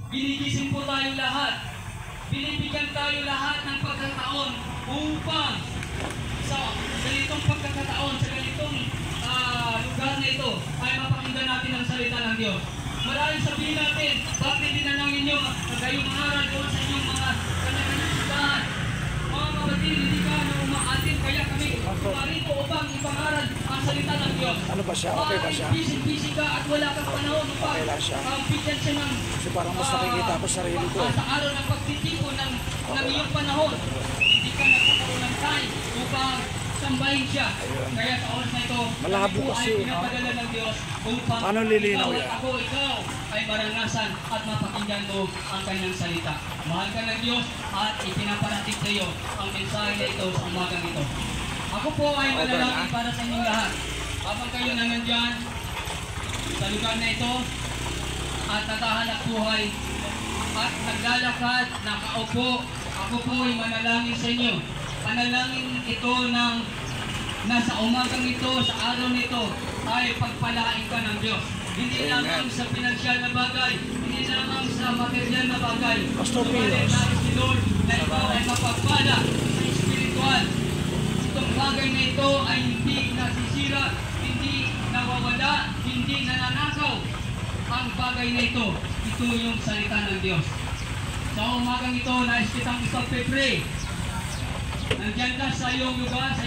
ginigising po tayo lahat. Binibigyan tayo lahat ng pagkakataon upang sa ganitong pagkakataon, sa ganitong lugar na ito ay mapakinggan natin ang salita ng Diyos. Maraming sabihin natin, bakit hindi na lang ninyo kayong mangaral doon sa inyong mga kanya-kanyang sudahan? Mga kapatid, hindi ka na umaatin, kaya kami parito upang ipangaral ang salita ng Diyos. Ano ba siya? Okay ba siya? Busy ka at wala kang panahon upang Okay lang siya. bigyan siya ng Kasi parang mas nakikita ko sarili ko. sa araw ng pagtitipon ng iyong panahon. Hindi ka nagkakaroon ng time upang sambahin siya. Kaya sa oras na ito, Malabo kasi, ay pinapadala ng Diyos upang paano lilinaw ikaw yan? at ikaw ay maranasan at mapakinggan mo ang kanyang salita. Mahal ka ng Diyos at ipinaparating sa iyo ang mensahe na ito sa umagang ito. Ako po ay manalangin para sa inyong lahat. Habang kayo na nandyan sa lugar na ito at naghahanap buhay at naglalakad, nakaupo, ako po ay manalangin sa inyo. Panalangin ito ng nasa umagang ito, sa araw nito, ay pagpalain ka ng Diyos. Hindi lamang sa pinansyal na bagay, hindi lamang sa material na bagay. Subalit dahil si Lord na ikaw ay mapagpala sa espiritual. Itong bagay na ito ay hindi nasisira, hindi nawawala, hindi nananakaw. Ang bagay na ito, ito yung salita ng Diyos. Sa umagang ito, nais kitang ipagpe-pray. Nandiyan ka sa iyong lugar, sa